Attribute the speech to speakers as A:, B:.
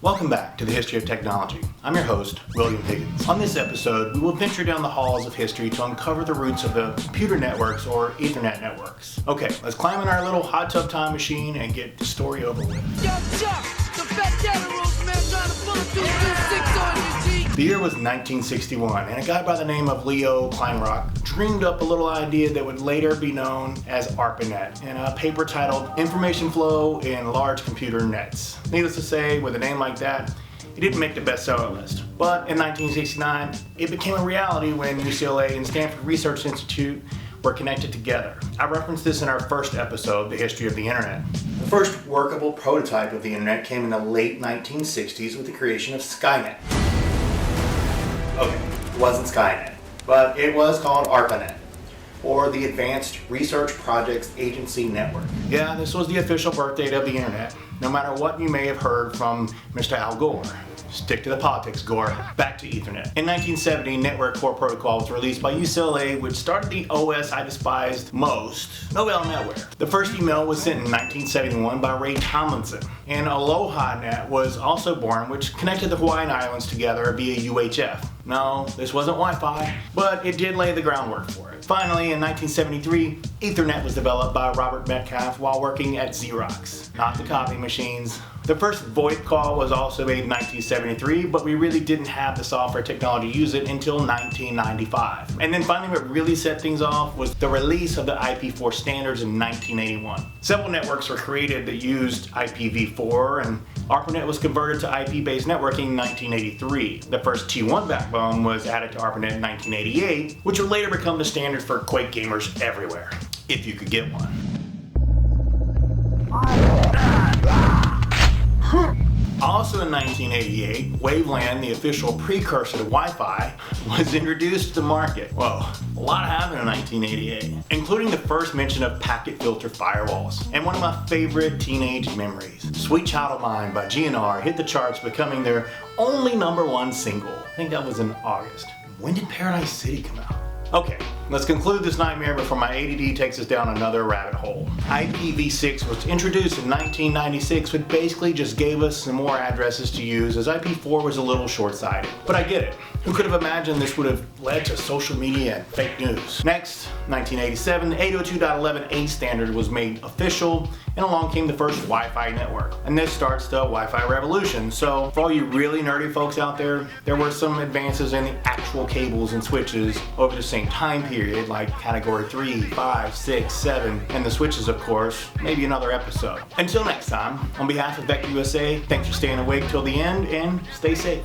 A: Welcome back to the History of Technology. I'm your host, William Higgins. On this episode, we will venture down the halls of history to uncover the roots of the computer networks or Ethernet networks. Okay, let's climb in our little hot tub time machine and get the story over with.
B: Yo, Chuck, the fat Delaro's man trying to pull a 226 on you, G.
A: The year was 1961, and a guy by the name of Leo Kleinrock dreamed up a little idea that would later be known as ARPANET in a paper titled Information Flow in Large Computer Nets. Needless to say, with a name like that, it didn't make the bestseller list. But in 1969, it became a reality when UCLA and Stanford Research Institute were connected together. I referenced this in our first episode, The History of the Internet. The first workable prototype of the Internet came in the late 1960s with the creation of Skynet. Okay, it wasn't Skynet, but it was called ARPANET, or the Advanced Research Projects Agency Network. Yeah, this was the official birth date of the Internet, no matter what you may have heard from Mr. Al Gore. Stick to the politics, Gore. Back to Ethernet. In 1970, Network Core Protocol was released by UCLA, which started the OS I despised most, Novell NetWare. The first email was sent in 1971 by Ray Tomlinson, and AlohaNet was also born, which connected the Hawaiian Islands together via UHF. No, this wasn't Wi-Fi, but it did lay the groundwork for it. Finally, in 1973, Ethernet was developed by Robert Metcalfe while working at Xerox, not the copy machines. The first VoIP call was also made in 1973, but we really didn't have the software technology to use it until 1995. And then finally what really set things off was the release of the Ip4 Standards in 1981. Several networks were created that used IPv4, and ARPANET was converted to IP-based networking in 1983. The first T1 backbone was added to ARPANET in 1988, which would later become the standard for Quake gamers everywhere, if you could get one. Also in 1988, WaveLAN, the official precursor to Wi-Fi, was introduced to the market. Whoa, a lot happened in 1988, including the first mention of packet filter firewalls, and one of my favorite teenage memories, Sweet Child of Mine by GNR hit the charts, becoming their only #1 single. I think that was in August. When did Paradise City come out? Okay, let's conclude this nightmare before my ADD takes us down another rabbit hole. IPv6 was introduced in 1996, which basically just gave us some more addresses to use, as IP4 was a little short-sighted. But I get it. Who could have imagined this would have led to social media and fake news? Next, 1987, the 802.11a standard was made official, and along came the first Wi-Fi network. And this starts the Wi-Fi revolution. So for all you really nerdy folks out there were some advances in the actual cables and switches over the same time period, like category 3, 5, 6, 7, and the switches, of course. Maybe another episode. Until next time, on behalf of VectorUSA, thanks for staying awake till the end, and stay safe.